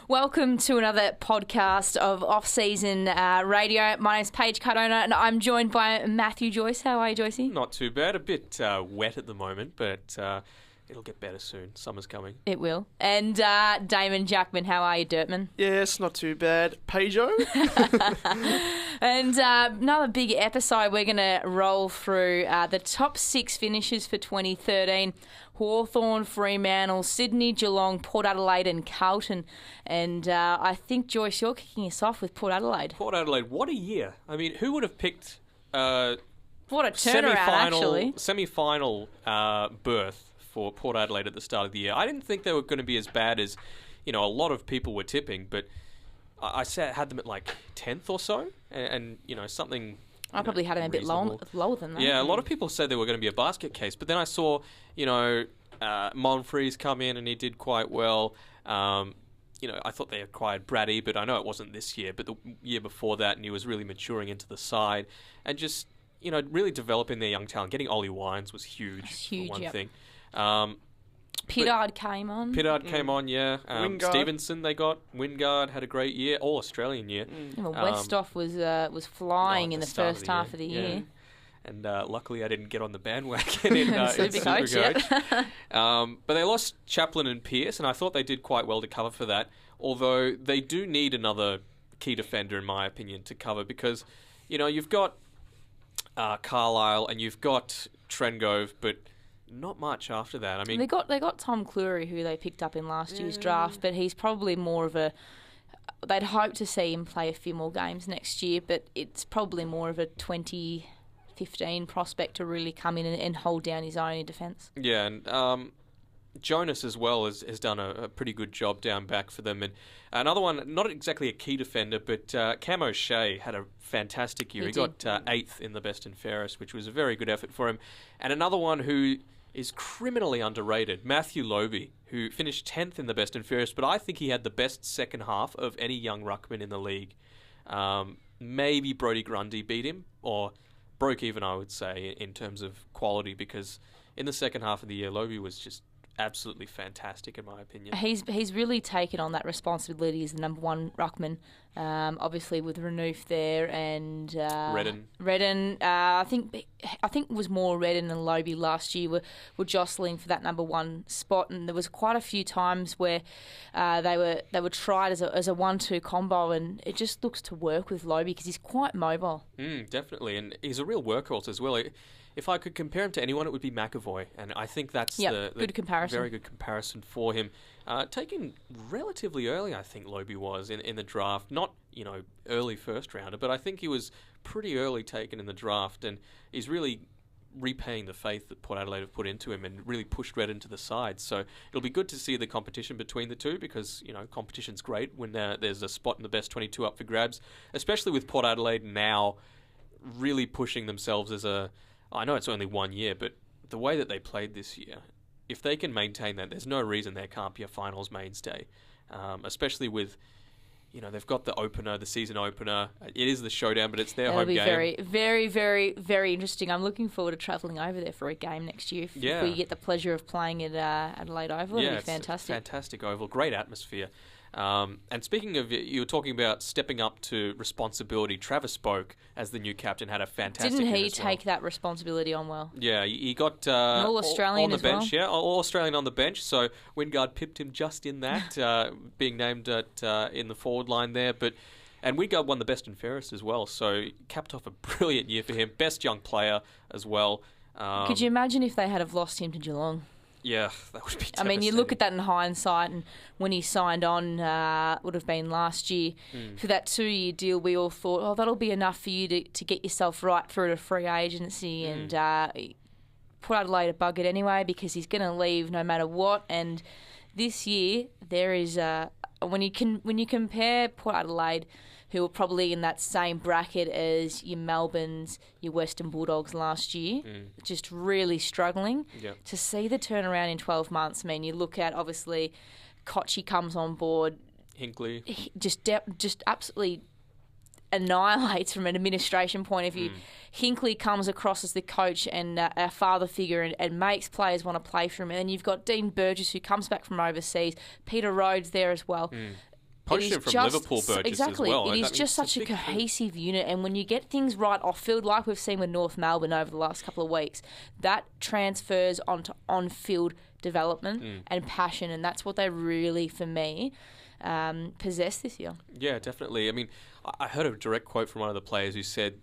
Welcome to another podcast of Off-Season Radio. My name's Paige Cardona and I'm joined by Matthew Joyce. How are you, Joycey? Not too bad. A bit wet at the moment, but it'll get better soon. Summer's coming. It will. And Damon Jackman. How are you, Dirtman? Yes, not too bad. Paige-o? And another big episode. We're going to roll through the top 6 finishes for 2013. Hawthorn, Fremantle, Sydney, Geelong, Port Adelaide and Carlton. And I think, Joyce, you're kicking us off with Port Adelaide. Port Adelaide, what a year. I mean, who would have picked what a turnaround, actually. Semi-final berth for Port Adelaide at the start of the year. I didn't think they were going to be as bad as, a lot of people were tipping, but I had them at like 10th or so, and something... I probably had him a bit lower than that. Yeah, a lot of people said they were going to be a basket case, but then I saw, Monfries come in and he did quite well. I thought they acquired Brady, but I know it wasn't this year, but the year before that, and he was really maturing into the side and just, really developing their young talent. Getting Ollie Wines was huge for one thing. Pittard came on. Yeah. Stevenson they got. Wingard had a great year, all Australian year. Well, Westhoff was flying in the first half of the year. And luckily I didn't get on the bandwagon in SuperCoach. But they lost Chaplin and Pearce, and I thought they did quite well to cover for that. Although they do need another key defender, in my opinion, to cover because, you've got Carlisle and you've got Trengove, but not much after that. I mean, they got Tom Cleary, who they picked up in last year's draft, but he's probably more of a... They'd hope to see him play a few more games next year, but it's probably more of a 2015 prospect to really come in and hold down his own in defence. Yeah, and Jonas as well has done a pretty good job down back for them. And another one, not exactly a key defender, but Cam O'Shea had a fantastic year. He got 8th in the best and fairest, which was a very good effort for him. And another one who is criminally underrated, Matthew Lobe, who finished 10th in the best and fairest, but I think he had the best second half of any young ruckman in the league. Maybe Brodie Grundy beat him, or broke even, I would say, in terms of quality, because in the second half of the year, Lobe was just absolutely fantastic, in my opinion. He's really taken on that responsibility as the number one ruckman, obviously with Renouf there and Redden. I think it was more Redden and Lobe last year were jostling for that number one spot, and there was quite a few times where they were tried as a 1-2 combo, and it just looks to work with Lobe because he's quite mobile. Definitely, and he's a real workhorse as well. If I could compare him to anyone, it would be McAvoy, and I think that's the good comparison. Very good comparison for him. Taken relatively early, I think Lobe was in the draft. Not early first rounder, but I think he was pretty early taken in the draft, and he's really repaying the faith that Port Adelaide have put into him and really pushed Redden to the side. So it'll be good to see the competition between the two because competition's great when there's a spot in the best 22 up for grabs, especially with Port Adelaide now really pushing themselves as a... I know it's only 1 year, but the way that they played this year, if they can maintain that, there's no reason there can't be a finals mainstay. Especially with, they've got the opener, the season opener. It is the showdown, but it's their home game. It'll be very, very, very, very interesting. I'm looking forward to travelling over there for a game next year. If we get the pleasure of playing at Adelaide Oval, it'll be fantastic. Fantastic oval, great atmosphere. And speaking of, you were talking about stepping up to responsibility. Travis Spoke, as the new captain, had a fantastic Didn't he take that responsibility on well? Yeah, he got All-Australian on the bench. Well. Yeah, All-Australian on the bench. So Wingard pipped him just in that, being named in the forward line there. And Wingard won the best and fairest as well. So capped off a brilliant year for him. Best young player as well. Could you imagine if they had have lost him to Geelong? Yeah, that would be devastating. I mean, you look at that in hindsight, and when he signed on, would have been last year, for that 2-year deal, we all thought, that'll be enough for you to get yourself right through to free agency, and Port Adelaide a buggered anyway because he's going to leave no matter what. And this year, there is when you compare Port Adelaide, who were probably in that same bracket as your Melbournes, your Western Bulldogs last year, just really struggling. Yep. To see the turnaround in 12 months, I mean, you look at, obviously, Kochi comes on board. Hinkley. Just absolutely annihilates from an administration point of view. Hinkley comes across as the coach and a father figure and makes players want to play for him. And then you've got Dean Burgess, who comes back from overseas. Peter Rhodes there as well. Poached him from Liverpool, Burgess, exactly. as well. It is just such a cohesive unit, and when you get things right off field, like we've seen with North Melbourne over the last couple of weeks, that transfers onto on-field development and passion, and that's what they really, for me, possess this year. Yeah, definitely. I mean, I heard a direct quote from one of the players who said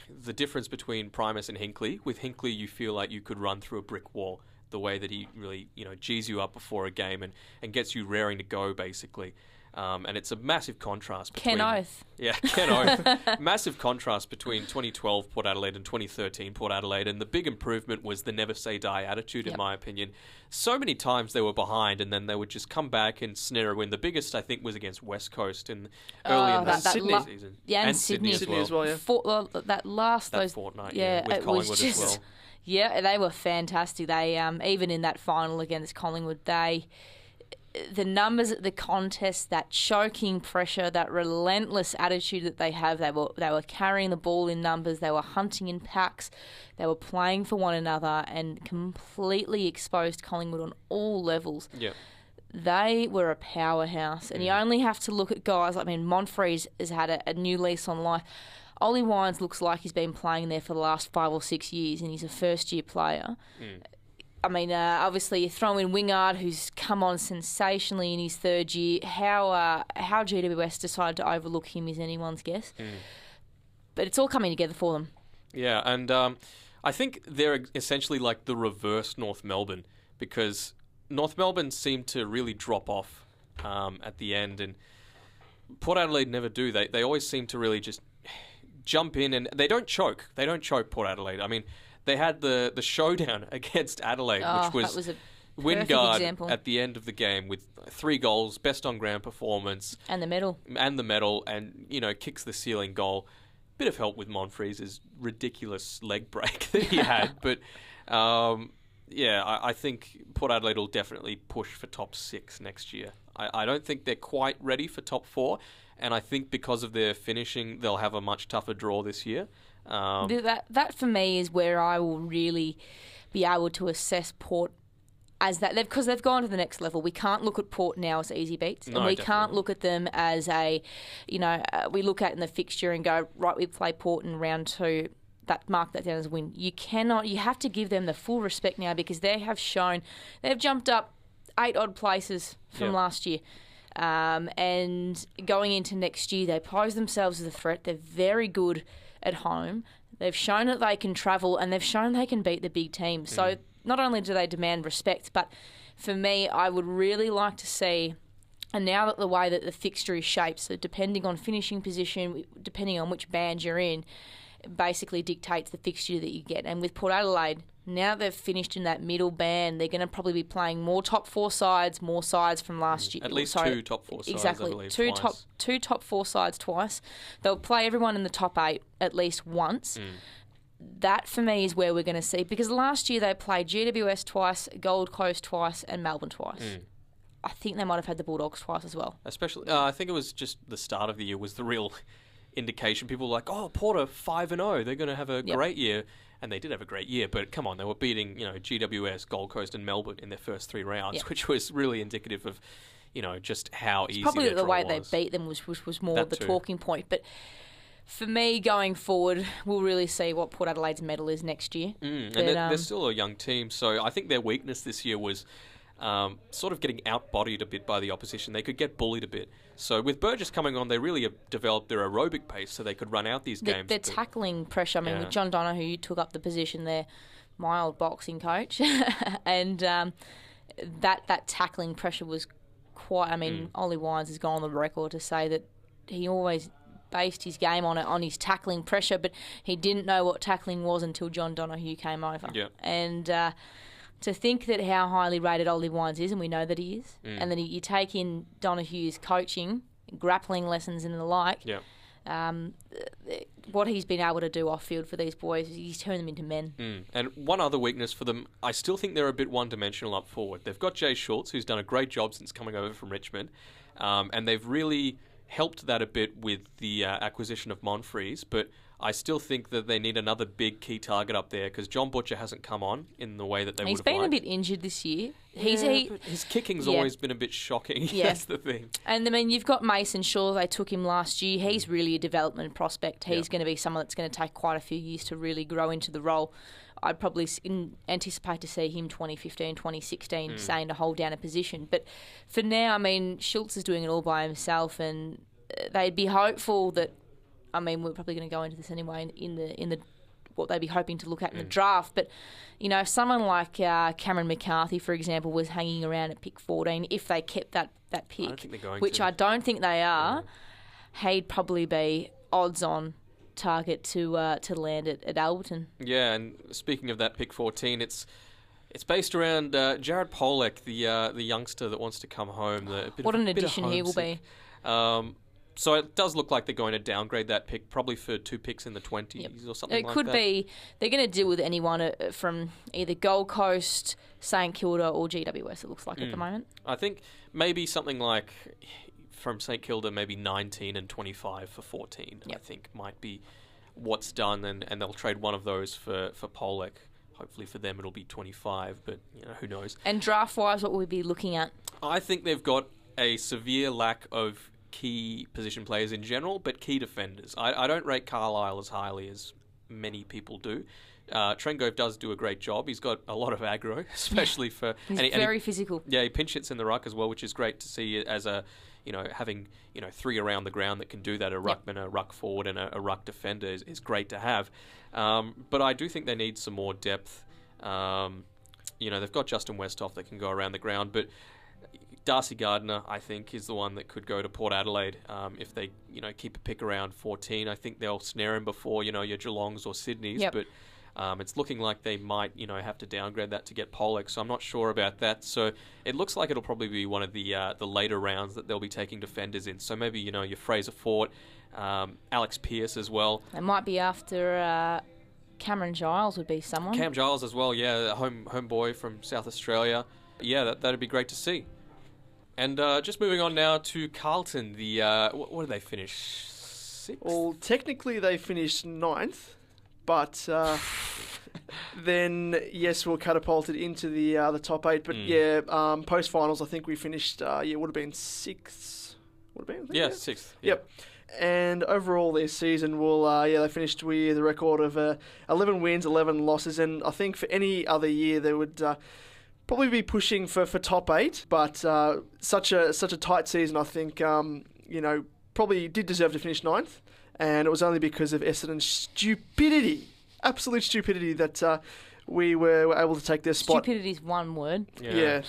the difference between Primus and Hinkley, with Hinkley you feel like you could run through a brick wall, the way that he really, G's you up before a game and gets you raring to go, basically. And it's a massive contrast between... Ken Oath. Yeah, Ken Oath. Massive contrast between 2012 Port Adelaide and 2013 Port Adelaide. And the big improvement was the never say die attitude, in my opinion. So many times they were behind and then they would just come back and snare a win. The biggest, I think, was against West Coast early in the Sydney season. Yeah, and Sydney as well, yeah. That fortnight, yeah, with it Collingwood was just, as well. Yeah, they were fantastic. They even in that final against Collingwood, the numbers at the contest, that choking pressure, that relentless attitude that they have, they were carrying the ball in numbers, they were hunting in packs, they were playing for one another and completely exposed Collingwood on all levels. Yeah. They were a powerhouse, and you only have to look at guys. I mean, Monfries has had a new lease on life. Ollie Wines looks like he's been playing there for the last 5 or 6 years, and he's a first-year player. I mean, obviously you throw in Wingard, who's come on sensationally in his 3rd year. How GWS decided to overlook him is anyone's guess. But it's all coming together for them. Yeah, and I think they're essentially like the reverse North Melbourne, because North Melbourne seemed to really drop off at the end, and Port Adelaide never do. They always seem to really just jump in, and they don't choke. They don't choke, Port Adelaide. I mean, they had the showdown against Adelaide, which was a Wingard example at the end of the game with 3 goals, best on ground performance. And the medal. And, kicks the ceiling goal. Bit of help with Monfries' ridiculous leg break that he had. But, I think Port Adelaide will definitely push for top 6 next year. I don't think they're quite ready for top 4. And I think because of their finishing, they'll have a much tougher draw this year. That for me is where I will really be able to assess Port as that, because they've gone to the next level. We can't look at Port now as easy beats, and we can't look at them as we look at in the fixture and go, right, we play Port in round 2. Mark that down as a win. You have to give them the full respect now, because they have shown they've jumped up 8 odd places from last year. And going into next year, they pose themselves as a threat. They're very good at home. They've shown that they can travel, and they've shown they can beat the big teams. So not only do they demand respect, but for me, I would really like to see, and now that the way that the fixture is shaped, so depending on finishing position, depending on which band you're in, basically dictates the fixture that you get. And with Port Adelaide, now they've finished in that middle band, they're going to probably be playing more top 4 sides, more sides from last year. At least 2 top 4 sides, exactly. I believe, two top 4 sides twice. They'll play everyone in the top 8 at least once. That, for me, is where we're going to see, because last year they played GWS twice, Gold Coast twice, and Melbourne twice. I think they might have had the Bulldogs twice as well. Especially, I think it was just the start of the year was the real indication. People were like, oh, Port are 5-0. They're going to have a great year. And they did have a great year, but come on, they were beating, GWS, Gold Coast, and Melbourne in their first 3 rounds, which was really indicative of, just how easy probably their the draw way was. they beat them was more That the too. talking point. But for me, going forward, we'll really see what Port Adelaide's medal is next year. And they're still a young team, so I think their weakness this year was sort of getting out-bodied a bit by the opposition. They could get bullied a bit. So with Burgess coming on, they really have developed their aerobic pace so they could run out these games. Their tackling pressure, with John Donoghue, who took up the position there, my old boxing coach, and that tackling pressure was quite... Ollie Wines has gone on the record to say that he always based his game on his tackling pressure, but he didn't know what tackling was until John Donoghue came over. Yeah. And... to think that how highly rated Ollie Wines is, and we know that he is, and then you take in Donoghue's coaching, grappling lessons and the like, what he's been able to do off-field for these boys, he's turned them into men. And one other weakness for them, I still think they're a bit one-dimensional up forward. They've got Jay Schultz, who's done a great job since coming over from Richmond, and they've really helped that a bit with the acquisition of Monfries, but I still think that they need another big key target up there because John Butcher hasn't come on in the way that they would have liked. He's been a bit injured this year. But his kicking's always been a bit shocking. Yeah. That's the thing. And I mean, you've got Mason Shaw. They took him last year. He's really a development prospect. He's going to be someone that's going to take quite a few years to really grow into the role. I'd probably anticipate to see him 2015, 2016 saying to hold down a position. But for now, I mean, Schultz is doing it all by himself, and they'd be hopeful that. I mean, we're probably going to go into this anyway in the what they'd be hoping to look at in the draft. But, you know, if someone like Cameron McCarthy, for example, was hanging around at pick 14, if they kept that pick, I don't think they are, he'd probably be odds-on target to land at Alberton. Yeah, and speaking of that pick 14, it's based around Jared Pollock, the youngster that wants to come home. What an addition he will be. So it does look like they're going to downgrade that pick, probably for 2 picks in the 20s or something like that. It could be. They're going to deal with anyone from either Gold Coast, St Kilda or GWS, it looks like at the moment. I think maybe something like from St Kilda, maybe 19 and 25 for 14, I think might be what's done, and they'll trade one of those for Pollock. Hopefully for them it'll be 25, but who knows. And draft-wise, what will we be looking at? I think they've got a severe lack of key position players in general, but key defenders. I don't rate Carlisle as highly as many people do. Trengove does do a great job. He's got a lot of aggro, especially for... He's very physical. Yeah, he pinch hits in the ruck as well, which is great to see as a, having, 3 around the ground that can do that, a ruckman, a ruck forward and a ruck defender is great to have. But I do think they need some more depth. They've got Justin Westhoff that can go around the ground, but Darcy Gardner, I think, is the one that could go to Port Adelaide if they, keep a pick around 14. I think they'll snare him before, your Geelongs or Sydneys. Yep. But it's looking like they might, have to downgrade that to get Pollock. So I'm not sure about that. So it looks like it'll probably be one of the later rounds that they'll be taking defenders in. So maybe, your Fraser Fort, Alex Pearce as well. They might be after Cameron Giles would be someone. Cam Giles as well, yeah, home boy from South Australia. Yeah, that'd be great to see. And just moving on now to Carlton, what did they finish? 6th? Well, technically they finished 9th, but then, yes, we're catapulted into the top 8. But post-finals, I think we finished, would have been 6th. Would have been? 6th. Yep. And overall, their season they finished with a record of 11 wins, 11 losses. And I think for any other year, they would... probably be pushing for top 8, but such a tight season, I think, probably did deserve to finish 9th, and it was only because of Essendon's stupidity, absolute stupidity, that we were able to take their spot. Stupidity is one word. Yeah.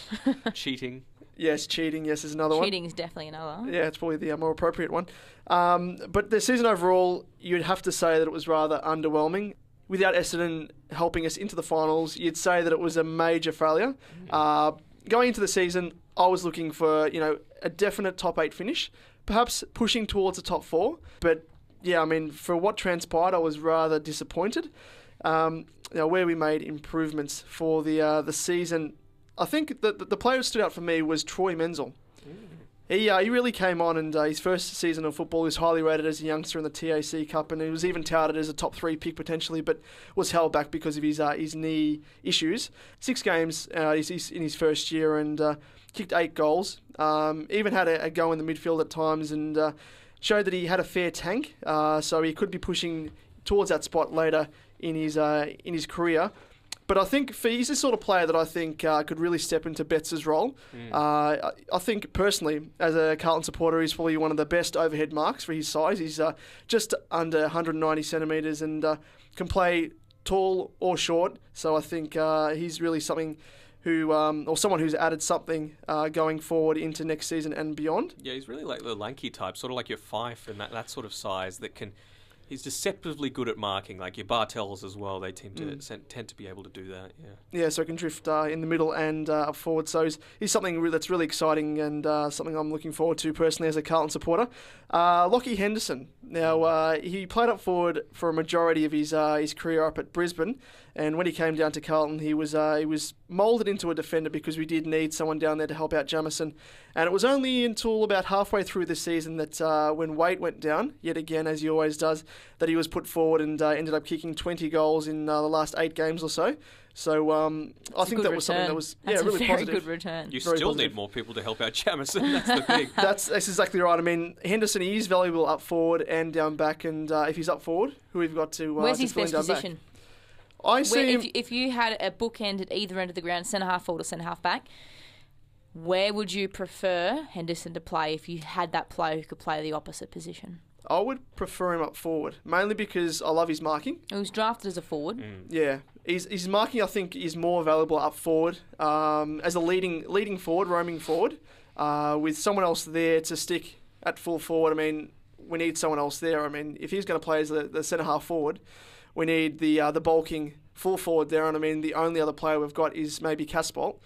Cheating. Yes, cheating, yes, is another one. Cheating is definitely another. Yeah, it's probably the more appropriate one. But the season overall, you'd have to say that it was rather underwhelming. Without Essendon helping us into the finals, you'd say that it was a major failure. Going into the season, I was looking for, a definite top 8 finish, perhaps pushing towards the top 4. But, for what transpired, I was rather disappointed. Where we made improvements for the season, I think that the player who stood out for me was Troy Menzel. He really came on, and his first season of football is highly rated as a youngster in the TAC Cup, and he was even touted as a top 3 pick potentially, but was held back because of his knee issues. 6 games he's in his first year, and kicked 8 goals. Even had a go in the midfield at times, and showed that he had a fair tank, so he could be pushing towards that spot later in his career. But I think he's the sort of player that I think could really step into Betts' role. I think personally, as a Carlton supporter, he's probably one of the best overhead marks for his size. He's just under 190 centimetres and can play tall or short. So I think he's really something or someone who's added something going forward into next season and beyond. Yeah, he's really like the lanky type, sort of like your Fife and that sort of size that can... He's deceptively good at marking, like your Bartels as well. They tend to be able to do that. Yeah. So he can drift in the middle and up forward. So he's something that's really exciting and something I'm looking forward to personally as a Carlton supporter. Lockie Henderson, Now, he played up forward for a majority of his career up at Brisbane, and when he came down to Carlton, he was moulded into a defender because we did need someone down there to help out Jamison. And it was only until about halfway through the season that when Waite went down, yet again, as he always does, that he was put forward and ended up kicking 20 goals in the last 8 games or so. So I think that was something that was really very positive. Good return. You Very still positive. need more people to help out Jamison. That's the thing. That's exactly right. I mean, Henderson, he is valuable up forward and down back, and if he's up forward, who we've got to Where's to his fill in best down position? back? I see him. If you had a bookend at either end of the ground, centre half forward or centre half back, where would you prefer Henderson to play if you had that player who could play the opposite position? I would prefer him up forward, mainly because I love his marking. He was drafted as a forward. Yeah, his marking, I think, is more valuable up forward as a leading forward, roaming forward, with someone else there to stick at full forward. I mean, we need someone else there. I mean, if he's going to play as the centre half forward, we need the bulking full forward there. And I mean, the only other player we've got is maybe Casbolt.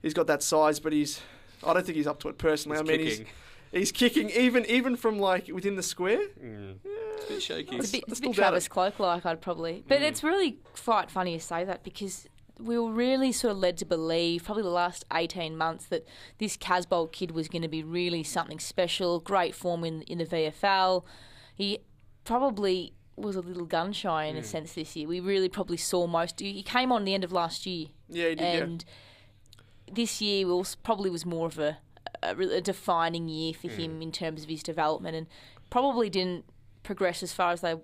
He's got that size, but I don't think he's up to it personally. He's kicking even from like within the square. It's a bit shaky. It's a bit still doubt Travis it. Cloak-like, I'd probably. But it's really quite funny to say that because we were really sort of led to believe, probably the last 18 months, that this Casbolt kid was going to be really something special, great form in the VFL. He probably was a little gun-shy in a sense this year. We really probably saw most. He came on the end of last year. Yeah, he did, and this year probably was more of a defining year for him in terms of his development, and probably didn't progress as far as they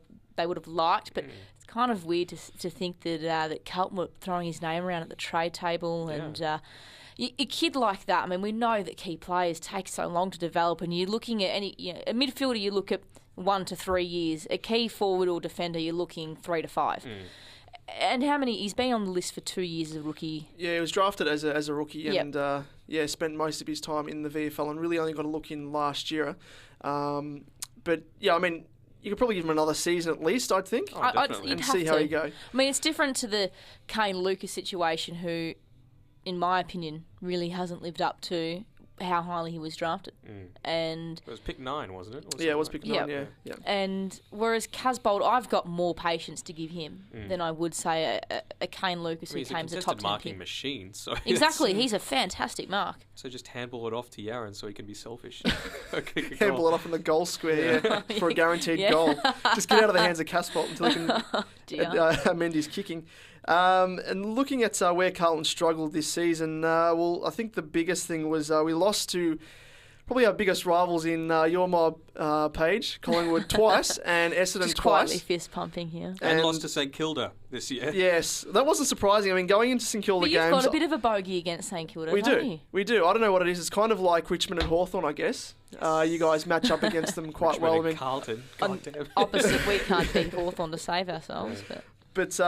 would have liked. But it's kind of weird to think that Carlton were throwing his name around at the trade table, and a kid like that. I mean, we know that key players take so long to develop, and you're looking at a midfielder. You look at 1 to 3 years. A key forward or defender, you're looking 3 to 5. And how many? He's been on the list for 2 years as a rookie. Yeah, he was drafted as a rookie and spent most of his time in the VFL and really only got a look in last year. But yeah, I mean, you could probably give him another season at least, I'd think, Definitely. and see how he go. I mean, it's different to the Kane Lucas situation, who, in my opinion, really hasn't lived up to how highly he was drafted. And it was pick 9, wasn't it? Yeah, it was pick 9, yeah. And whereas Casbolt, I've got more patience to give him than I would say a Kane Lucas who came as a top 10 marking pick. machine. So Exactly, he's a fantastic mark. So just handball it off to Yaron so he can be selfish. Handball it off in the goal square for a guaranteed goal. Just get out of the hands of Casbolt until he can amend his kicking. And looking at where Carlton struggled this season, I think the biggest thing was we lost to probably our biggest rivals in your mob, Paige, Collingwood twice, and Essendon Just twice. quietly fist pumping here. And lost to St Kilda this year. Yes, that wasn't surprising. I mean, going into St Kilda But games... you've got a bit of a bogey against St Kilda, haven't you? We do. I don't know what it is. It's kind of like Richmond and Hawthorn, I guess. You guys match up against them quite Richmond well. and I mean, Carlton. Goddamn. Opposite, we can't beat Hawthorn to save ourselves. But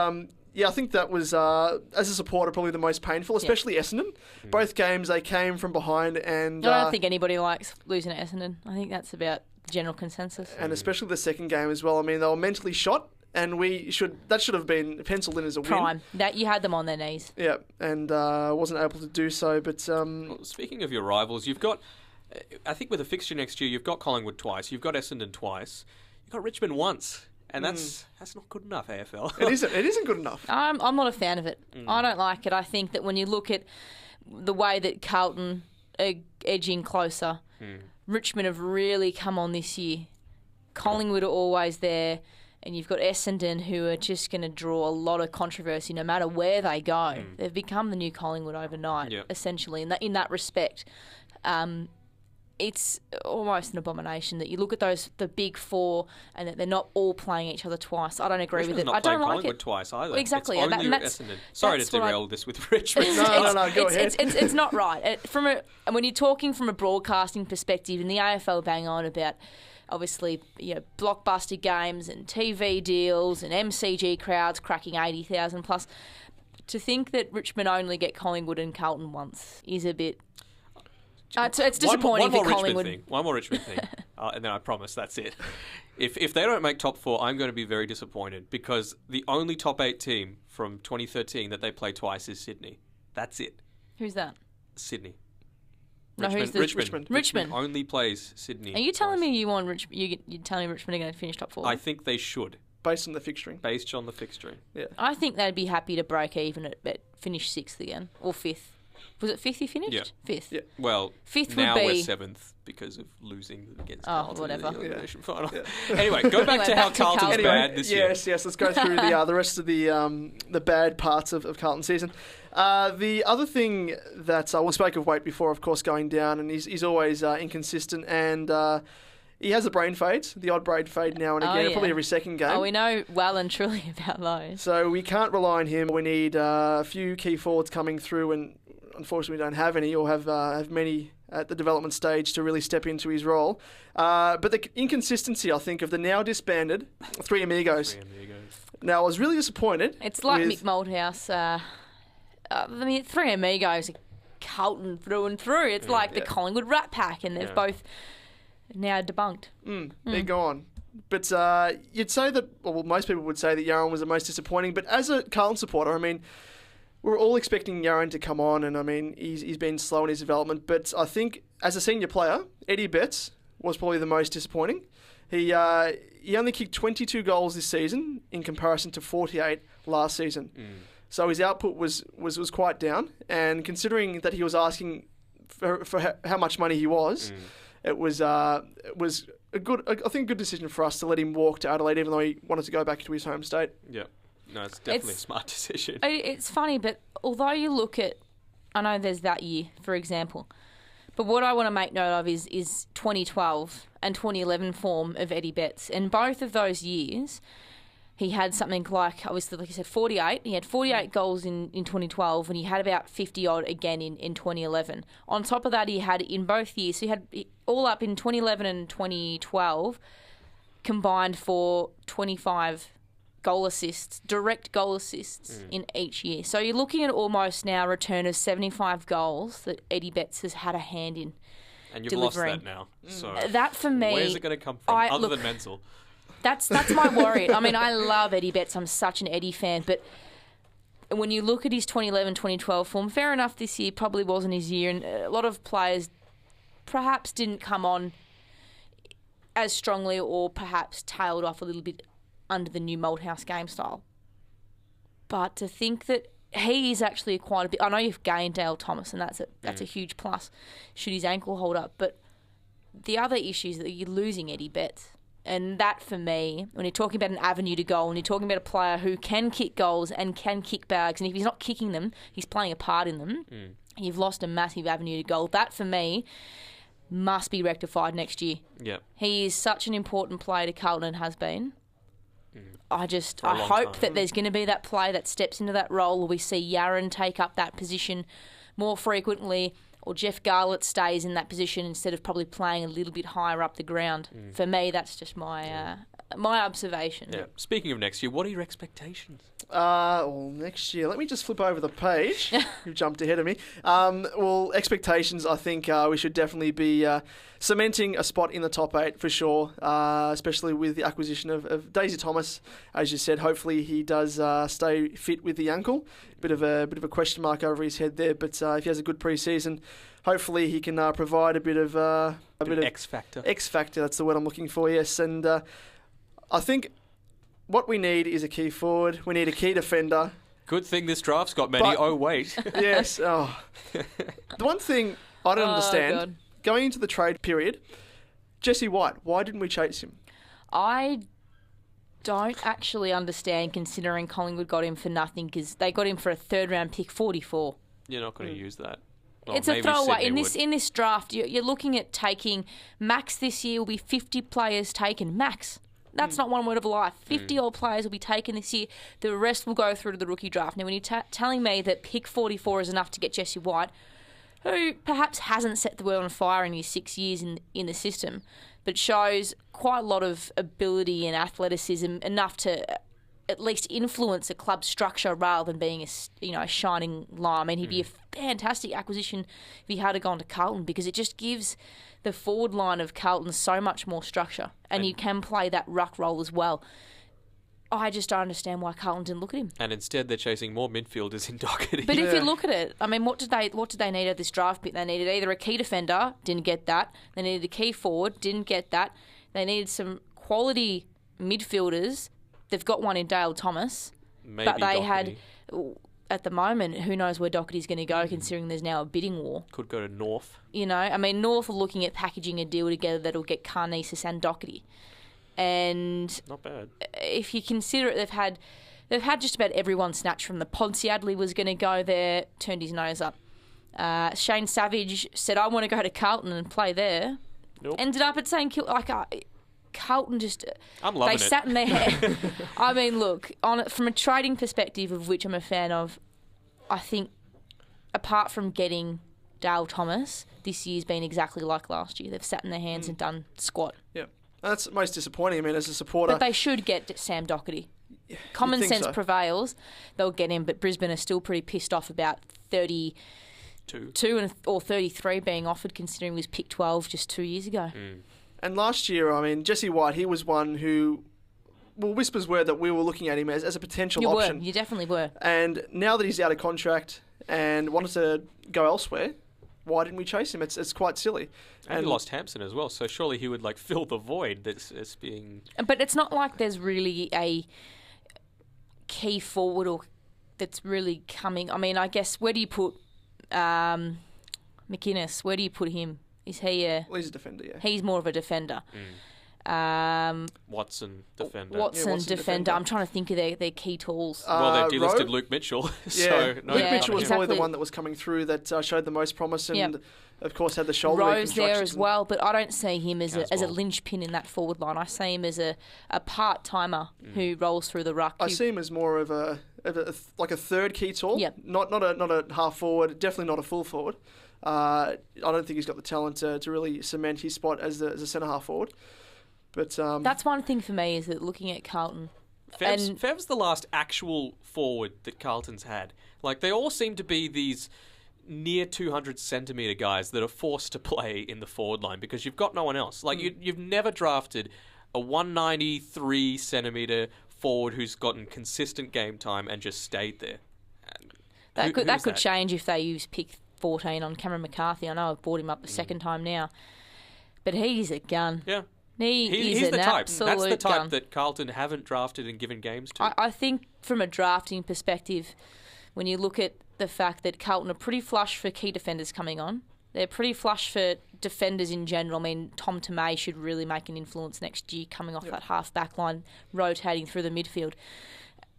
yeah, I think that was, as a supporter, probably the most painful, especially Essendon. Both games, they came from behind, and I don't think anybody likes losing to Essendon. I think that's about the general consensus. And especially the second game as well. I mean, they were mentally shot, and that should have been penciled in as a Prime. win. That you had them on their knees. Yeah, and wasn't able to do so. But Well, speaking of your rivals, you've got, I think with a fixture next year, you've got Collingwood twice, you've got Essendon twice, you've got Richmond once. And that's not good enough, AFL. It isn't good enough. I'm not a fan of it. I don't like it. I think that when you look at the way that Carlton are edging closer, Richmond have really come on this year. Collingwood are always there, and you've got Essendon who are just going to draw a lot of controversy no matter where they go. They've become the new Collingwood overnight, essentially, in that respect. It's almost an abomination that you look at the big four and that they're not all playing each other twice. I don't agree with it. I don't like Collingwood it twice either. Exactly. It's only Essendon. Sorry to derail this with Richmond. No, go ahead. It's not right. When you're talking from a broadcasting perspective, and the AFL bang on about obviously blockbuster games and TV deals and MCG crowds cracking 80,000 plus, to think that Richmond only get Collingwood and Carlton once is a bit. It's disappointing for Collingwood. One more Richmond thing, and then I promise that's it. If they don't make top 4, I'm going to be very disappointed because the only top 8 team from 2013 that they play twice is Sydney. That's it. Who's that? Sydney. No, who's the Richmond. Richmond only plays Sydney. Are you telling twice. me you want you're telling me Richmond are going to finish top 4? I think they should, Based on the fixturing. based on the fixturing. Yeah. I think they'd be happy to break even at finish 6th again or 5th. Was it 5th you finished? Yeah. 5th. Yeah. Well, 5th now would we're be 7th because of losing against Oh, Carlton whatever. in the elimination final. Yeah. Anyway, go back Anyway, to how back to Carlton's Carlton. bad this year. Yes. Let's go through the rest of the bad parts of Carlton's season. The other thing that we spoke of Waite before, of course, going down, and he's always inconsistent, and he has the brain fades, the odd brain fade now and Oh, again, yeah. probably every second game. Oh, we know well and truly about those. So we can't rely on him. We need a few key forwards coming through, and unfortunately we don't have any or have many at the development stage to really step into his role. But the inconsistency, I think, of the now disbanded Three Amigos. Now, I was really disappointed. It's like with- Mick Moldhouse. I mean, Three Amigos are Carlton through and through. It's like the Collingwood Rat Pack, and they've both now debunked. They're gone. But you'd say that, well, most people would say that Yaron was the most disappointing. But as a Carlton supporter, I mean, we're all expecting Yaron to come on, and I mean, he's been slow in his development. But I think as a senior player, Eddie Betts was probably the most disappointing. He only kicked 22 goals this season in comparison to 48 last season. So his output was quite down. And considering that he was asking for how much money he was, it was a good decision for us to let him walk to Adelaide, even though he wanted to go back to his home state. Yeah. No, it's definitely a smart decision. It's funny, but although you look at, I know there's that year, for example, but what I want to make note of is 2012 and 2011 form of Eddie Betts. And both of those years, he had something like, obviously, like I said, 48. He had 48 goals in 2012, and he had about 50-odd again in 2011. On top of that, he had in both years, so he had all up in 2011 and 2012, combined for 25 goal assists, direct goal assists in each year. So you're looking at almost now a return of 75 goals that Eddie Betts has had a hand in. And you've delivering. lost that now. So That for me, where's it going to come from, other than mental? That's my worry. I mean, I love Eddie Betts. I'm such an Eddie fan, but when you look at his 2011, 2012 form, fair enough, this year probably wasn't his year, and a lot of players perhaps didn't come on as strongly or perhaps tailed off a little bit under the new Malthouse game style. But to think that he is actually quite a bit... I know you've gained Dale Thomas, and that's a huge plus, should his ankle hold up. But the other issue is that you're losing Eddie Betts. And that, for me, when you're talking about an avenue to goal and you're talking about a player who can kick goals and can kick bags, and if he's not kicking them, he's playing a part in them, you've lost a massive avenue to goal. That, for me, must be rectified next year. Yep. He is such an important player to Carlton and has been. I long hope time. that there's going to be that player that steps into that role, or we see Yaron take up that position more frequently, or Jeff Garlett stays in that position instead of probably playing a little bit higher up the ground. For me, that's just my observation. Yeah. Speaking of next year, what are your expectations? Well, next year, let me just flip over the page. You've jumped ahead of me. Well, expectations, I think we should definitely be cementing a spot in the top 8 for sure, especially with the acquisition of Daisy Thomas. As you said, hopefully he does stay fit with the ankle. Bit of a question mark over his head there, but if he has a good pre-season, hopefully he can provide a bit of X factor. X factor, that's the word I'm looking for, yes. And I think what we need is a key forward. We need a key defender. Good thing this draft's got many. But- wait. Yes. Oh. The one thing I don't understand, God. going into the trade period, Jesse White, why didn't we chase him? I don't actually understand, considering Collingwood got him for nothing, because they got him for a third-round pick, 44. You're not going to use that. Well, It's a maybe throwaway. Sydney In this draft, you're looking at taking max this year will be 50 players taken. Max. That's not one word of a lie. 50 odd players will be taken this year. The rest will go through to the rookie draft. Now, when you're telling me that pick 44 is enough to get Jesse White, who perhaps hasn't set the world on fire in his 6 years in the system, but shows quite a lot of ability and athleticism, enough to at least influence a club structure rather than being a shining light. I mean, he'd be a fantastic acquisition if he had gone to Carlton, because it just gives the forward line of Carlton so much more structure, and you can play that ruck role as well. I just don't understand why Carlton didn't look at him. And instead, they're chasing more midfielders in Doherty. But if you look at it, I mean, what did they need at this draft pick? They needed either a key defender, didn't get that. They needed a key forward, didn't get that. They needed some quality midfielders. They've got one in Dale Thomas. Maybe but they Doherty. had, at the moment, who knows where Doherty's going to go, considering there's now a bidding war. Could go to North. You know, I mean, North are looking at packaging a deal together that'll get Karnezis and Doherty. And not bad. If you consider it, they've had just about everyone snatched from the Ponce. Adley was going to go there, turned his nose up. Shane Savage said, I want to go to Carlton and play there. Nope. Ended up at St Kilda. Carlton just... I'm loving it. They sat in their head. I mean, look, from a trading perspective, of which I'm a fan of, I think, apart from getting Dale Thomas, this year's been exactly like last year. They've sat in their hands and done squat. Yeah. That's most disappointing. I mean, as a supporter... But they should get Sam Doherty. Common sense prevails. They'll get him, but Brisbane are still pretty pissed off about 32 or 33 being offered, considering he was picked 12 just 2 years ago. And last year, I mean, Jesse White, he was one who... Well, whispers were that we were looking at him as a potential option. You definitely were. And now that he's out of contract and wanted to go elsewhere, why didn't we chase him? It's quite silly. And he lost Hampson as well, so surely he would fill the void that's being... But it's not like there's really a key forward or that's really coming. I mean, I guess, where do you put McInnes? Where do you put him? Is he a... Well, he's a defender, yeah. He's more of a defender. Watson, defender. Watson, defender. I'm trying to think of their key tools. Well, they've delisted Rowe? Luke Mitchell. Luke Mitchell was probably the exactly. one that was coming through that showed the most promise and, of course, had the shoulder Rowe's there reconstructions as well, but I don't see him as a linchpin in that forward line. I see him as a part-timer who rolls through the ruck. I see him as more of a third key tool. Yep. Not a half forward, definitely not a full forward. I don't think he's got the talent to really cement his spot as a centre-half forward. But that's one thing for me, is that looking at Carlton... Fev's the last actual forward that Carlton's had. They all seem to be these near 200 centimetre guys that are forced to play in the forward line because you've got no one else. You've never drafted a 193 centimetre forward who's gotten consistent game time and just stayed there. That could change if they use pick 14 on Cameron McCarthy. I know I've brought him up the second time now. But he's a gun. Yeah. He's the an type. absolute That's the type gun. that Carlton haven't drafted and given games to. I think from a drafting perspective, when you look at the fact that Carlton are pretty flush for key defenders coming on, they're pretty flush for defenders in general. I mean, Tom Tomei should really make an influence next year coming off that half-back line, rotating through the midfield.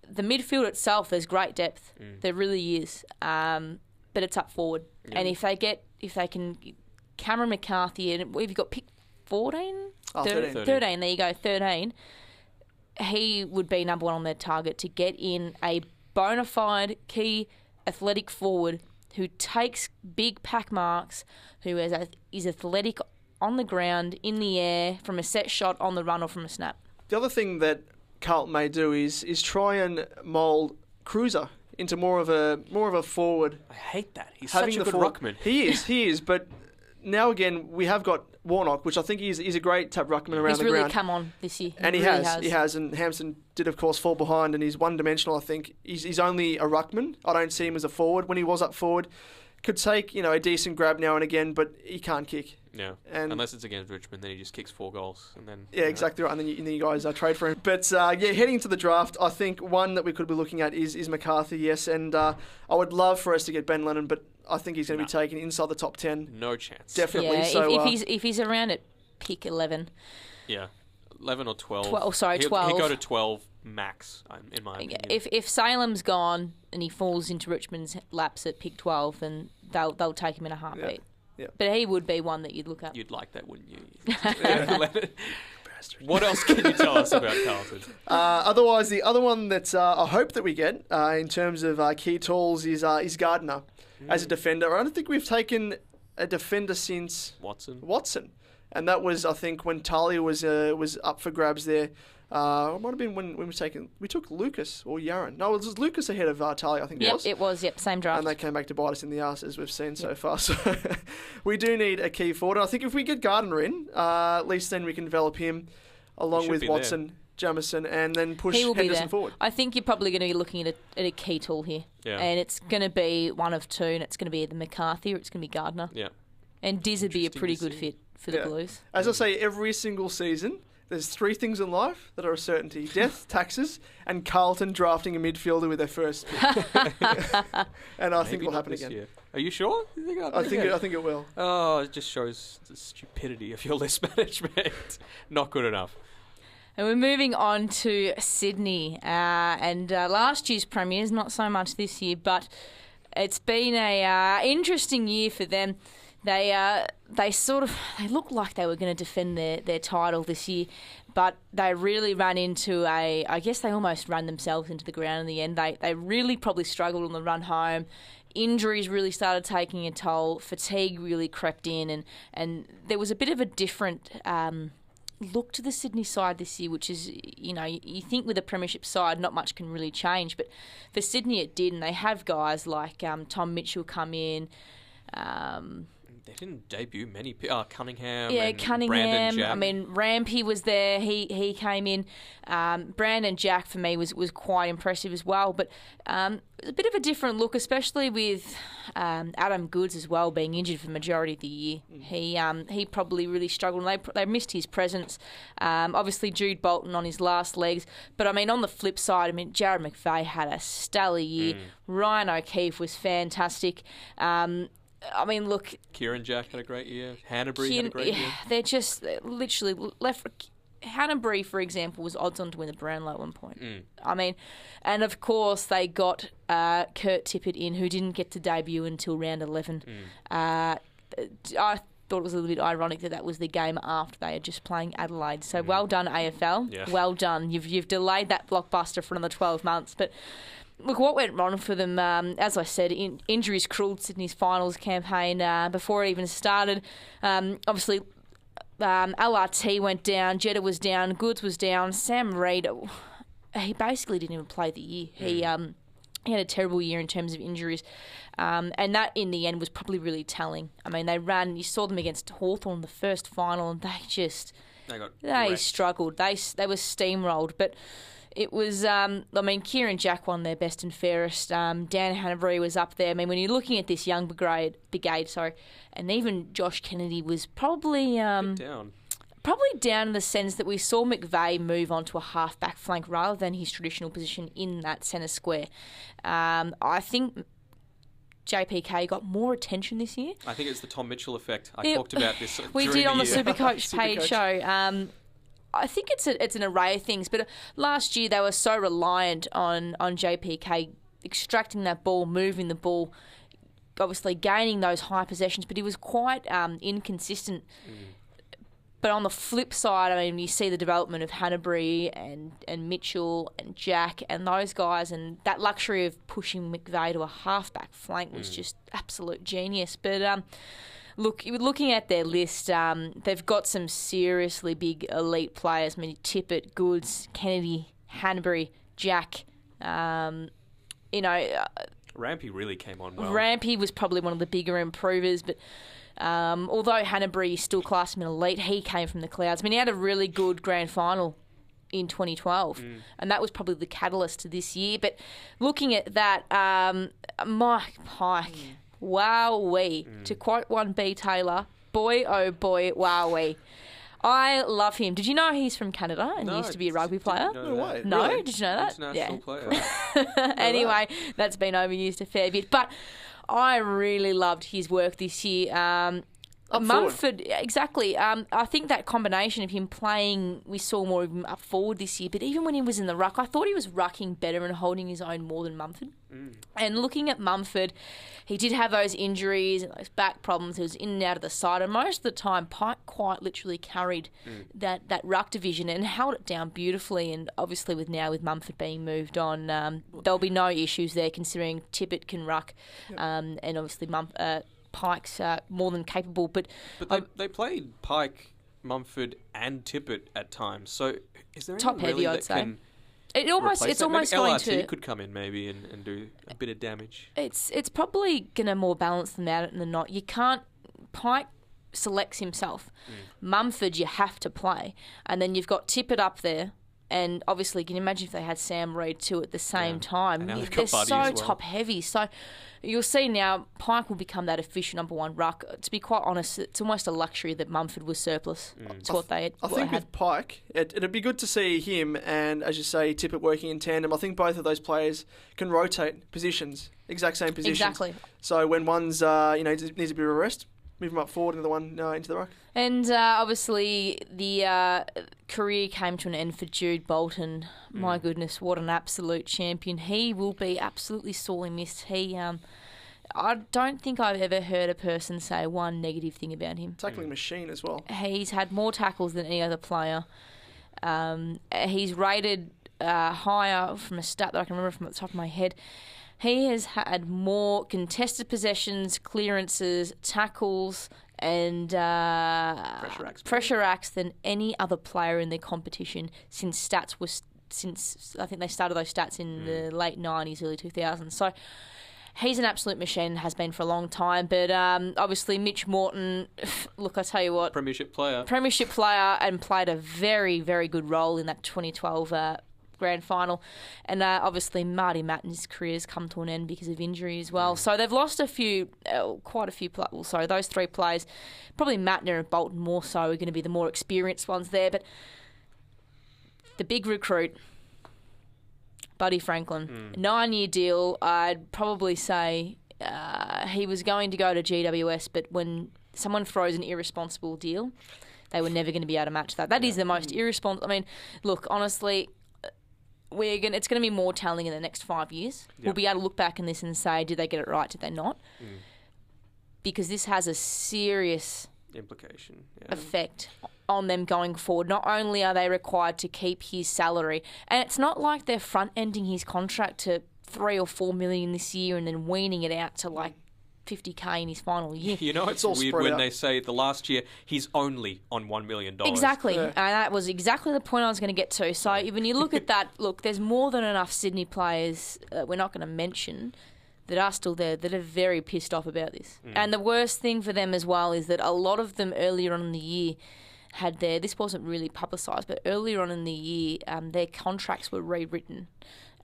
The midfield itself, there's great depth. There really is. But it's up forward. Yeah. And if they can... Cameron McCarthy, and we've got pick 14? 13. 13, there you go, 13. He would be number one on their target to get in a bona fide key athletic forward who takes big pack marks, who is athletic on the ground, in the air, from a set shot, on the run, or from a snap. The other thing that Carlton may do is try and mould Cruiser into more of a forward. I hate that. He's such a good ruckman. He is, but now again we have got Warnock, which I think he's a great tap ruckman around the ground. He's really come on this year. And he has. And Hampson did, of course, fall behind, and he's one-dimensional, I think. He's only a ruckman. I don't see him as a forward. When he was up forward, could take a decent grab now and again, but he can't kick. Yeah, and unless it's against Richmond, then he just kicks 4 goals. And then exactly right, and then you guys trade for him. But, heading into the draft, I think one that we could be looking at is McCarthy, yes, and I would love for us to get Ben Lennon, but I think he's going to be taken inside the top 10. No chance. Definitely. Yeah, so, if he's around at pick 11. Yeah, 11 or 12. 12. He'll go to 12 max, in my opinion. If Salem's gone and he falls into Richmond's laps at pick 12, then they'll take him in a heartbeat. Yeah. But he would be one that you'd look at. You'd like that, wouldn't you? What else can you tell us about Carlton? Otherwise, the other one that I hope that we get in terms of key tools is Gardner as a defender. I don't think we've taken a defender since Watson. And that was, I think, when Talia was up for grabs there. It might have been when we took Lucas or Yaron. No, it was Lucas ahead of Talia, I think it was. It was, same draft. And they came back to bite us in the arse, as we've seen so far. So we do need a key forward. I think if we get Gardner in, at least then we can develop him along with Watson. Jamison and then push He will be Henderson there. forward. I think you're probably going to be looking at a key tool here. Yeah. And it's going to be one of two, and it's going to be either McCarthy or it's going to be Gardner. Yeah. And Diz would be a Interesting pretty to good see. fit for the Blues. As I say, every single season, there's 3 things in life that are a certainty. Death, taxes, and Carlton drafting a midfielder with their first pick. And I think Maybe will not happen this again. year. Are you sure? You think I think it will. Oh, it just shows the stupidity of your list management. Not good enough. And we're moving on to Sydney. And last year's premiers, not so much this year, but it's been a interesting year for them. They looked like they were going to defend their title this year, but they really ran into I guess they almost ran themselves into the ground in the end. They really probably struggled on the run home. Injuries really started taking a toll. Fatigue really crept in, and there was a bit of a different look to the Sydney side this year, which is, you think with a premiership side not much can really change, but for Sydney it did, and they have guys like Tom Mitchell come in. They didn't debut many. Cunningham. Yeah, and Cunningham. Brandon Jack. I mean, Rampy was there. He came in. Brandon Jack for me was quite impressive as well. But a bit of a different look, especially with Adam Goods as well being injured for the majority of the year. He probably really struggled. And they missed his presence. Obviously, Jude Bolton on his last legs. But I mean, on the flip side, Jared McVeigh had a stellar year. Ryan O'Keefe was fantastic. Look... Kieran Jack had a great year. Hanbury had a great year. They're just literally left... Hanbury, for example, was odds on to win the Brownlow at one point. And of course they got Kurt Tippett in, who didn't get to debut until round 11. I thought it was a little bit ironic that was the game after they had just playing Adelaide. So well done, AFL. Yeah. Well done. You've delayed that blockbuster for another 12 months. But look, what went wrong for them, as I said, injuries cruelled Sydney's finals campaign before it even started. Obviously, LRT went down, Jetta was down, Goods was down, Sam Reid, he basically didn't even play the year. He had a terrible year in terms of injuries, and that in the end was probably really telling. You saw them against Hawthorn in the first final, and they struggled. They were steamrolled, but it was, Kieran Jack won their best and fairest. Dan Hanbury was up there. When you're looking at this young brigade, and even Josh Kennedy was probably down. Probably down in the sense that we saw McVeigh move on to a half-back flank rather than his traditional position in that centre square. I think JPK got more attention this year. I think it's the Tom Mitchell effect. I talked about this we during did on the year. SuperCoach Paige show. I think it's an array of things, but last year they were so reliant on JPK extracting that ball, moving the ball, obviously gaining those high possessions, but he was quite inconsistent. But on the flip side, you see the development of Hanbury and Mitchell and Jack and those guys, and that luxury of pushing McVeigh to a half-back flank was just absolute genius. But looking at their list, they've got some seriously big elite players. Tippett, Goods, Kennedy, Hanbury, Jack. Rampy really came on well. Rampy was probably one of the bigger improvers, but although Hanbury still classed him an elite, he came from the clouds. He had a really good grand final in 2012, and that was probably the catalyst to this year. But looking at that, Mike Pike, wowee. To quote one B. Taylor, boy, oh boy, wowee. I love him. Did you know he's from Canada and he used to be a rugby player? No way. No? Really? Did you know that? International player. Anyway, that's been overused a fair bit. But I really loved his work this year. Mumford, exactly. I think that combination of him playing, we saw more of him up forward this year, but even when he was in the ruck, I thought he was rucking better and holding his own more than Mumford. And looking at Mumford, he did have those injuries and those back problems. He was in and out of the side, and most of the time Pike quite literally carried that ruck division and held it down beautifully. And obviously with Mumford being moved on, there'll be no issues there considering Tippett can ruck, and obviously Pike's more than capable. But they played Pike, Mumford and Tippett at times. So is there top anyone heavy, really I'd that say. can It's almost maybe going LRT to. could come in maybe and do a bit of damage. It's probably going to more balance them out than not. You can't. Pike selects himself. Mumford you have to play, and then you've got Tippett up there, And obviously, can you imagine if they had Sam Reid too at the same time? And now they've They're got Buddy so as well. top heavy. So you'll see now Pike will become that official number one ruck. To be quite honest, it's almost a luxury that Mumford was surplus. It's what they I think with Pike, it'd be good to see him and, as you say, Tippett working in tandem. I think both of those players can rotate positions, exact same positions. Exactly. So when one's needs a bit of a rest, move him up forward and the one into the ruck. And obviously the career came to an end for Jude Bolton. My goodness, what an absolute champion. He will be absolutely sorely missed. I don't think I've ever heard a person say one negative thing about him. Tackling machine as well. He's had more tackles than any other player. He's rated higher from a stat that I can remember from the top of my head. He has had more contested possessions, clearances, tackles, and pressure acts than any other player in their competition since I think they started those stats in the late 90s, early 2000s. So he's an absolute machine, has been for a long time. But obviously Mitch Morton, look, I tell you what. Premiership player, and played a very, very good role in that 2012 grand final. And obviously Marty Matten's career has come to an end because of injury as well. So they've lost quite a few players. Sorry, those three players, probably Mattner and Bolton more so, are going to be the more experienced ones there. But the big recruit, Buddy Franklin, 9-year deal. I'd probably say he was going to go to GWS, but when someone throws an irresponsible deal, they were never going to be able to match that. That is the most irresponsible. I mean, look, honestly, it's going to be more telling in the next 5 years. Yep. We'll be able to look back on this and say, did they get it right? Did they not? Because this has a serious implication effect on them going forward. Not only are they required to keep his salary, and it's not like they're front-ending his contract to $3 or $4 million this year and then weaning it out to like $50K in his final year. You know, it's all weird when they say the last year he's only on $1 million. Exactly. Yeah. And that was exactly the point I was going to get to. So when you look at that, look, there's more than enough Sydney players we're not going to mention that are still there that are very pissed off about this. And the worst thing for them as well is that a lot of them earlier on in the year had this wasn't really publicised, but earlier on in the year their contracts were rewritten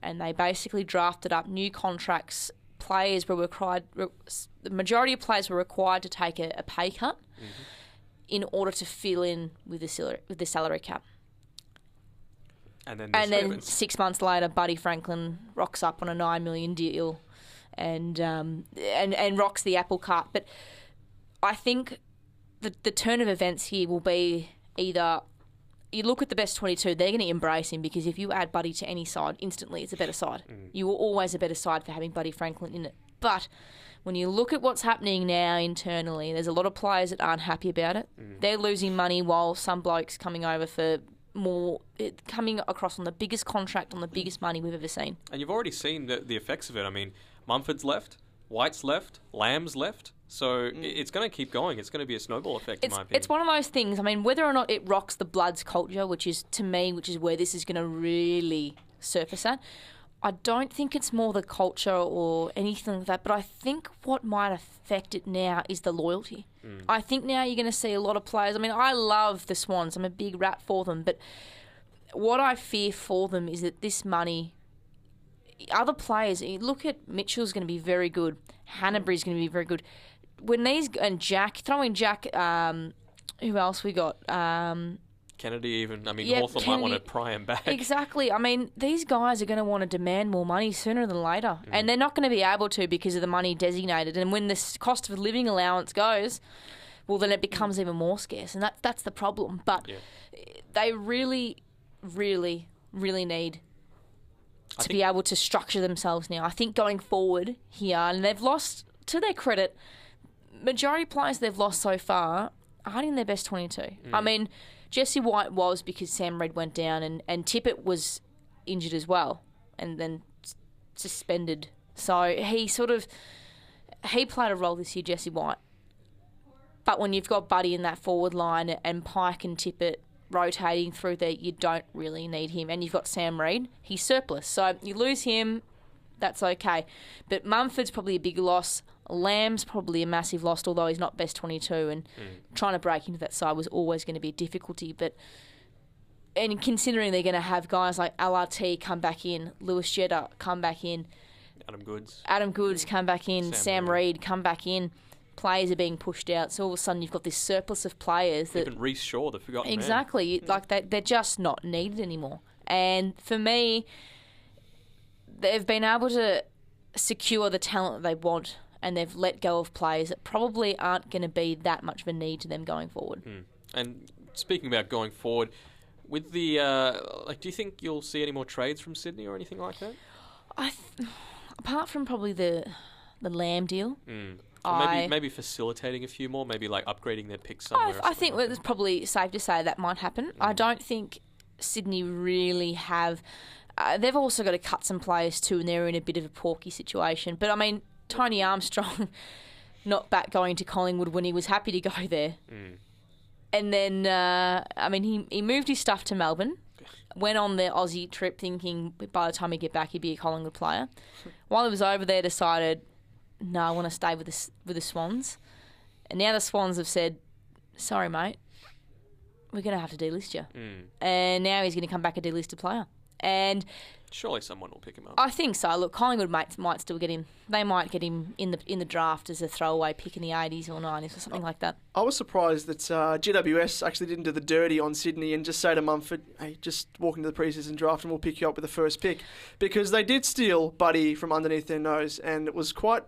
and they basically drafted up new contracts. Players were required, the majority of players were required to take a pay cut in order to fill in with the salary cap. And then 6 months later, Buddy Franklin rocks up on a $9 million deal, and rocks the apple cart. But I think the turn of events here will be either. You look at the best 22, they're going to embrace him because if you add Buddy to any side, instantly it's a better side. You were always a better side for having Buddy Franklin in it. But when you look at what's happening now internally, there's a lot of players that aren't happy about it. They're losing money while some blokes coming over for more, coming across on the biggest contract, on the biggest money we've ever seen. And you've already seen the effects of it. I mean, Mumford's left, White's left, Lamb's left. So it's going to keep going. It's going to be a snowball effect, in my opinion. It's one of those things. I mean, whether or not it rocks the Bloods culture, which is where this is going to really surface at, I don't think it's more the culture or anything like that, but I think what might affect it now is the loyalty. I think now you're going to see a lot of players. I mean, I love the Swans. I'm a big rat for them, but what I fear for them is that this money... Other players, look at Mitchell's going to be very good. Hannabury's going to be very good. When throw in Jack, who else we got? Kennedy even. I mean, Hawthorn might want to pry him back. Exactly. I mean, these guys are going to want to demand more money sooner than later. And they're not going to be able to because of the money designated. And when the cost of living allowance goes, well, then it becomes even more scarce. And that's the problem. But they really, really, really need to be able to structure themselves now. I think going forward here, and they've lost, to their credit, majority of players they've lost so far aren't in their best 22. I mean, Jesse White was because Sam Reid went down and Tippett was injured as well and then suspended. So he played a role this year, Jesse White. But when you've got Buddy in that forward line and Pike and Tippett rotating through there, you don't really need him. And you've got Sam Reid. He's surplus. So you lose him, that's okay. But Mumford's probably a big loss. Lamb's probably a massive loss, although he's not best 22. And trying to break into that side was always going to be a difficulty. But and considering they're going to have guys like LRT come back in, Lewis Jetta come back in, Adam Goods come back in, Sam Reid come back in, players are being pushed out, so all of a sudden you've got this surplus of players that... Even Reece Shaw, the forgotten man. Exactly. Like, they're just not needed anymore. And for me, they've been able to secure the talent that they want, and they've let go of players that probably aren't going to be that much of a need to them going forward. And speaking about going forward, with the do you think you'll see any more trades from Sydney or anything like that? Apart from probably the Lamb deal, maybe facilitating a few more, maybe like upgrading their picks somewhere. I think it's probably safe to say that might happen. I don't think Sydney really have. They've also got to cut some players too, and they're in a bit of a porky situation. But I mean, Tony Armstrong not back going to Collingwood when he was happy to go there. And then, he moved his stuff to Melbourne, went on the Aussie trip thinking by the time he'd get back he'd be a Collingwood player. While he was over there, decided, no, I want to stay with the Swans. And now the Swans have said, sorry, mate, we're going to have to delist you. And now he's going to come back a delisted player. And surely someone will pick him up. I think so. Look, Collingwood might still get him. They might get him in the draft as a throwaway pick in the 80s or 90s or something like that. I was surprised that GWS actually didn't do the dirty on Sydney and just say to Mumford, hey, just walk into the preseason draft and we'll pick you up with the first pick. Because they did steal Buddy from underneath their nose, and it was quite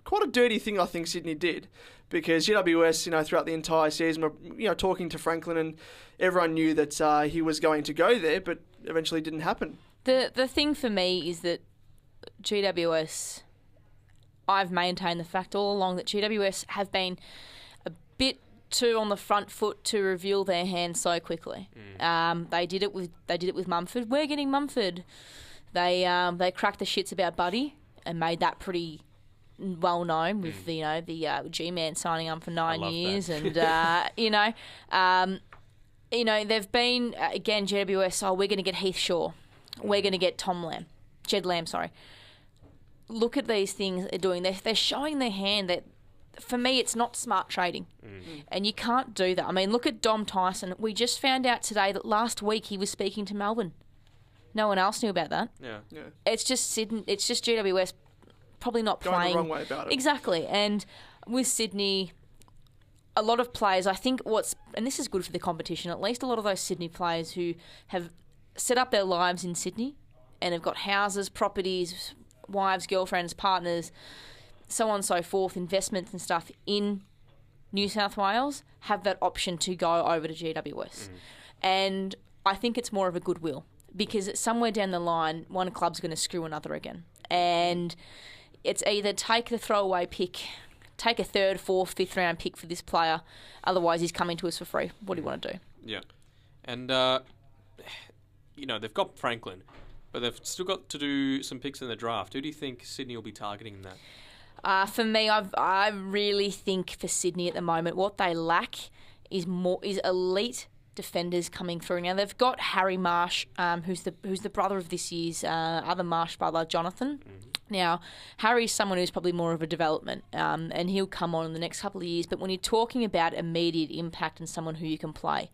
a dirty thing, I think Sydney did. Because GWS, throughout the entire season, were, talking to Franklin, and everyone knew that he was going to go there, but eventually didn't happen. The thing for me is that GWS, I've maintained the fact all along that GWS have been a bit too on the front foot to reveal their hand so quickly. They did it with Mumford. We're getting Mumford. They cracked the shits about Buddy and made that pretty well known with the G-Man signing on for 9 years, and they've been again GWS. Oh, we're going to get Heath Shaw. We're going to get Jed Lamb. Sorry. Look at these things they're doing. They're showing their hand. That for me, it's not smart trading, and you can't do that. I mean, look at Dom Tyson. We just found out today that last week he was speaking to Melbourne. No one else knew about that. Yeah. It's just Sydney. It's just GWS. Probably not going playing the wrong way about it. Exactly. And with Sydney, a lot of players, I think and this is good for the competition, at least a lot of those Sydney players who have set up their lives in Sydney and have got houses, properties, wives, girlfriends, partners, so on and so forth, investments and stuff in New South Wales, have that option to go over to GWS. And I think it's more of a goodwill, because somewhere down the line, one club's going to screw another again. And it's either take the throwaway pick, take a third, fourth, fifth round pick for this player, otherwise he's coming to us for free. What do you want to do? Yeah. And, they've got Franklin, but they've still got to do some picks in the draft. Who do you think Sydney will be targeting in that? For me, I really think for Sydney at the moment, what they lack is elite defenders coming through. Now they've got Harry Marsh, who's the brother of this year's other Marsh brother, Jonathan. Now, Harry's someone who's probably more of a development, and he'll come on in the next couple of years. But when you're talking about immediate impact and someone who you can play,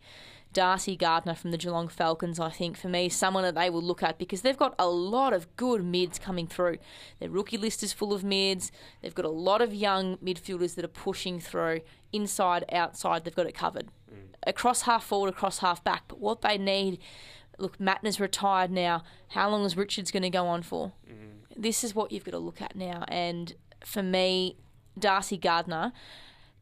Darcy Gardner from the Geelong Falcons, I think, for me, is someone that they will look at, because they've got a lot of good mids coming through. Their rookie list is full of mids. They've got a lot of young midfielders that are pushing through. Inside, outside, they've got it covered. Across half forward, across half back. But what they need... Look, Matner's retired now. How long is Richards going to go on for? This is what you've got to look at now. And for me, Darcy Gardner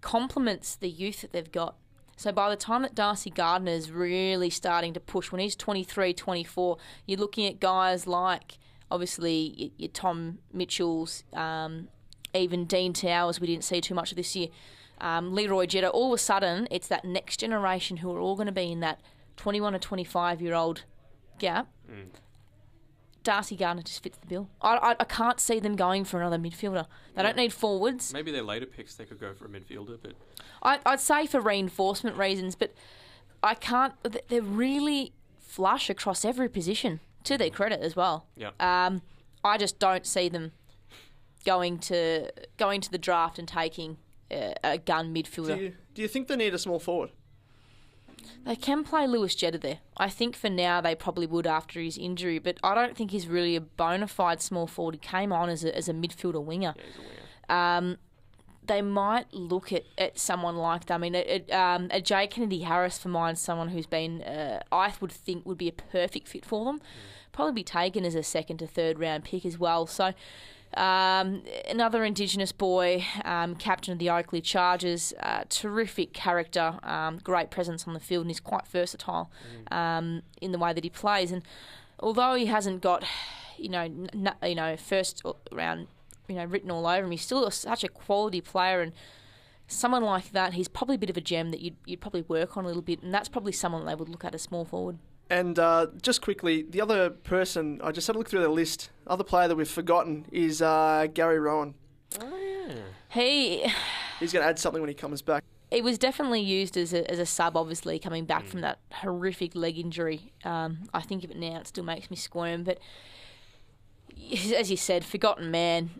complements the youth that they've got. So by the time that Darcy Gardner is really starting to push, when he's 23, 24, you're looking at guys like, obviously, your Tom Mitchells, even Dean Towers, we didn't see too much of this year, Leroy Jetta. All of a sudden, it's that next generation who are all going to be in that 21 to 25-year-old gap. Darcy Gardner just fits the bill. I can't see them going for another midfielder. They don't need forwards. Maybe their later picks, they could go for a midfielder, but... I'd say for reinforcement reasons, but I can't... They're really flush across every position, to their credit as well. Yeah. I just don't see them going to the draft and taking a gun midfielder. Do you think they need a small forward? They can play Lewis Jetta there. I think for now they probably would after his injury, but I don't think he's really a bona fide small forward. He came on as a midfielder winger. Yeah, he's a winger. They might look at someone like that. I mean, a J. Kennedy Harris for mine, someone who's been, I would think would be a perfect fit for them. Probably be taken as a second to third round pick as well. So another Indigenous boy, captain of the Oakley Chargers, terrific character, great presence on the field, and he's quite versatile in the way that he plays. And although he hasn't got, first round, written all over him, he's still such a quality player, and someone like that, he's probably a bit of a gem that you'd probably work on a little bit, and that's probably someone they would look at as small forward. And just quickly, the other person, I just had a look through the list, other player that we've forgotten is Gary Rowan. Oh, yeah. He's going to add something when he comes back. He was definitely used as a sub, obviously, coming back from that horrific leg injury. I think of it now, it still makes me squirm, but as you said, forgotten man.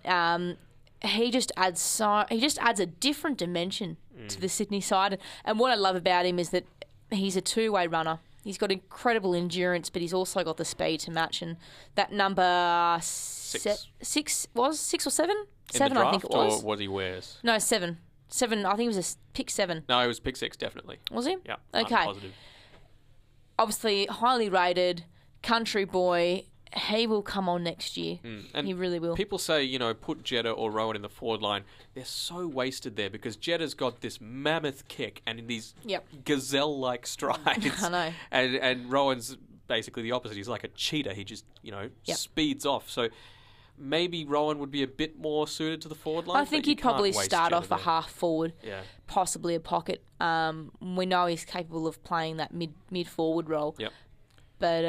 He just adds a different dimension to the Sydney side. And what I love about him is that he's a two-way runner. He's got incredible endurance, but he's also got the speed to match. And that number six was 6 or 7? In 7, the draft, I think it was. or what he wears? No, 7. 7. I think it was pick 7. No, it was pick 6, definitely. Was he? Yeah. Okay. I'm positive. Obviously, highly rated, country boy. He will come on next year. And he really will. People say, put Jetta or Rowan in the forward line. They're so wasted there because Jetta's got this mammoth kick and these gazelle-like strides. I know. And Rowan's basically the opposite. He's like a cheetah. He just, speeds off. So maybe Rowan would be a bit more suited to the forward line. I think he'd probably start off a half forward, possibly a pocket. We know he's capable of playing that mid forward role. Yep. But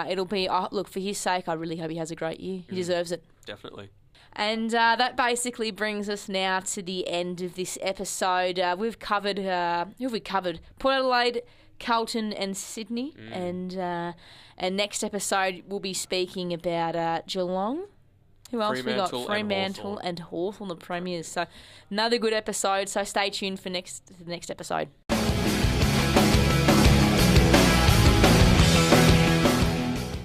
it'll be, look, for his sake, I really hope he has a great year. He deserves it. Definitely. And that basically brings us now to the end of this episode. We've covered, who have we covered? Port Adelaide, Carlton and Sydney. And next episode, we'll be speaking about Geelong. Who else we got? Fremantle and Hawthorn, the premiers. So another good episode. So stay tuned for the next episode.